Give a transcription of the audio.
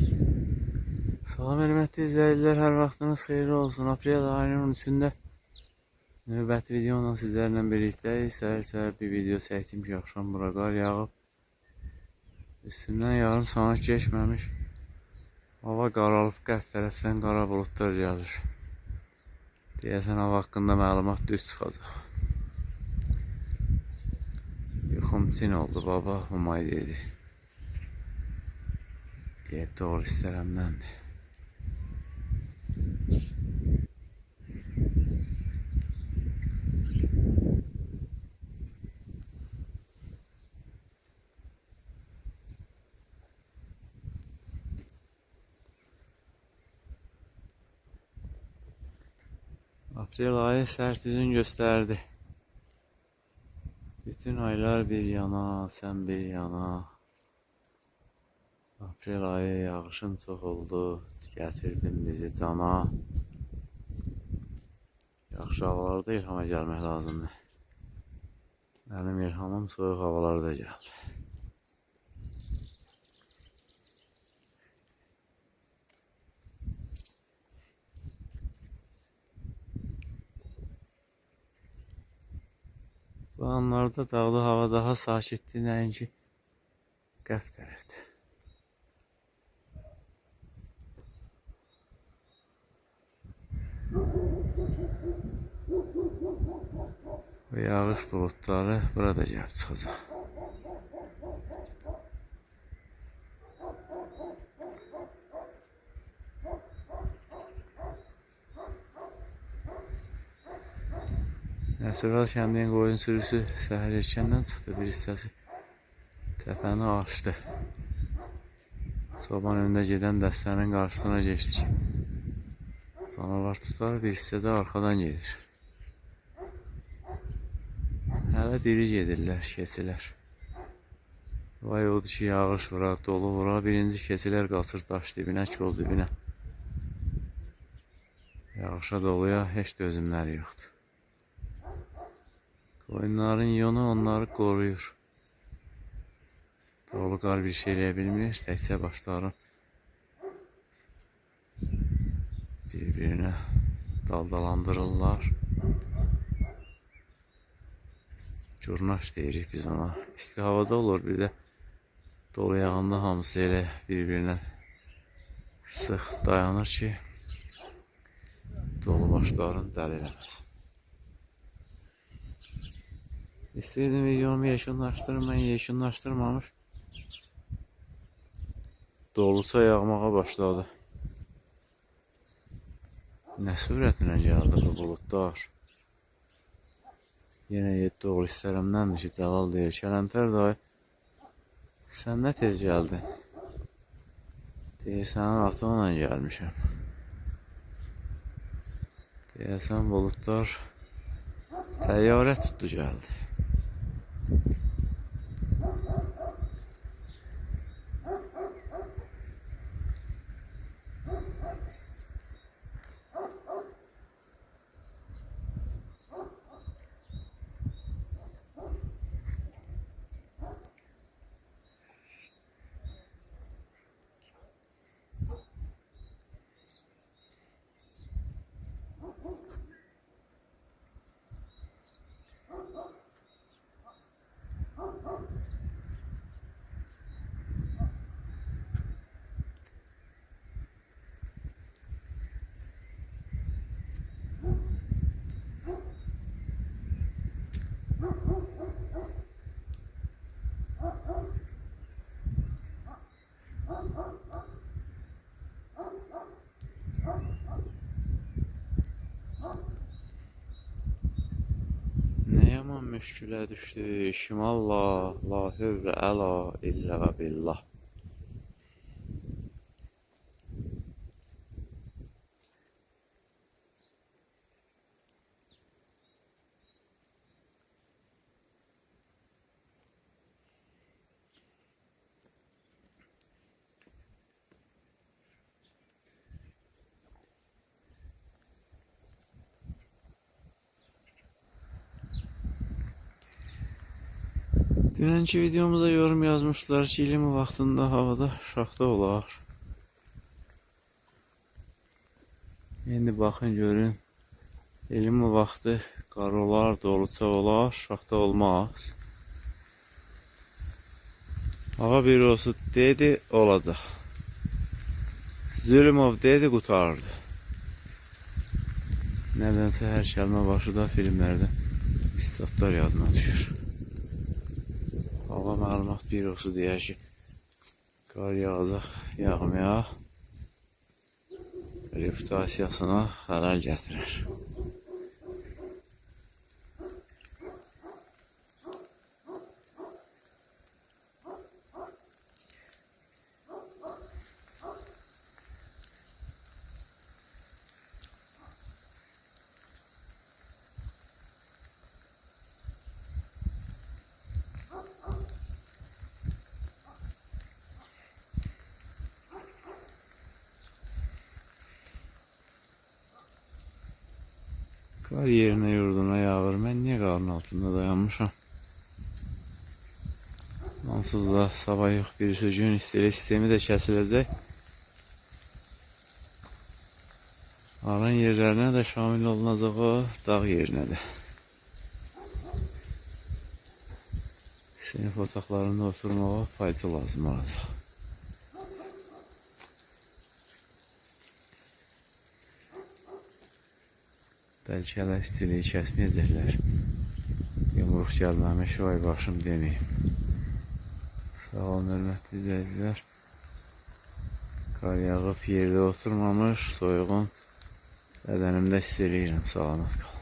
Salam hörmətli izləyicilər, hər vaxtınız xeyirli olsun. Aprel ayının 13-də növbəti videonla sizlərlə birlikdəyik. Səhər bir video çəkdim ki, axşam bura qar yağıb. Üstündən yarım saat keçməmiş hava qaralıb, qərb tərəfdən qara buludlar gəlir. Deyəsən hava haqqında məlumat düz çıxacaq. Yuxum çin oldu, baba Humay dedi. 7 oğul istərəmdəndir. Aprel ayı sərt üzün göstərdi. Bütün aylar bir yana, sən bir yana. Aprel ayı yağışın çox oldu, gətirdin bizi cana. Yaxşı havalarda ilhama gəlmək lazımdır. Mənim ilhamım soyuq havalarda gəldi. Bu anlarda dağda hava daha sakitdir, nəinki qərb tərəfdə. Bu yağış bulutları burada gəlib çıxacaq. Nəsrəl kəndinin qoyun sürüsü səhər erkəndən çıxdı, bir hissəsi təpəni aşdı. Çoban önündə gedən dəstənin qarşısına geçdi ki, canavar tutar, bir hissə də arxadan gedir. Hələ diri gedirlər, keçilər. Vay odur ki, yağış vura, dolu vura, birinci keçilər qaçır daş dibinə, kol dibinə. Yağışa doluya heç dözümləri yoxdur. Qoyunların yonu onları qoruyur. Dolu qar bir şey eləyə bilmir, təkcə başların bir-birinə daldalandırırlar. Curnaş deyirik biz ona. İsti havada olur, bir də dolu yağında hamısı elə bir-birinə sıx dayanır ki, dolu başların dəli eləməz. İstəyirdim videomu yekunlaşdırım, mən yekunlaşdırmamış. Dolusa yağmağa başladı. Nə sürətlə gəldi bu buludlar. Yenə 7 oğul istərəmdəndir ki, Cəlal deyir. Kələntər dayı, sən nə tez gəldin? Deyir, sənin atonla gəlmişəm. Deyəsən buludlar təyyarə tutdu gəldi. Nə yaman müşkülə düşdü, şimallah, la hövlə əla illə billah. Dünənki videomuza yorum yazmışlar ki, ilmi vaxtında havada şaxta olar. İndi baxın görün. Elin bu vaxtı qar olar, doluca olar, şaxta olmaz. Hava bir olsun dedi, olacaq. Zülümov dedi, qutardı. Nədənsə hər kəlmə başıda filmlərdə istatlar yadıma düşür. Hava məlumat bir olsun deyər ki, qar yağacaq, yağmayaq. Reputasiyasına xələl gətirir. Qar yerinə yurduna yağır. Mən niyə qarın altında dayanmışam? Onsuz da sabah yox birisi gün istilik sistemi də kəsiləcək. Aran yerlərinə də şamil olunacaq o, dağ yerinə də. Sinif otaqlarında oturmağa fayda lazım olacaq. Bəlkə hələ istiliyi kəsməyəcəklər. Yumruq gəlməmiş, vay başım deməyim. Sağ olun, hörmətli izləyicilər. Qar yağıb yerdə oturmamış, soyuğun bədənimdə hiss eləyirəm. Salamat qalın.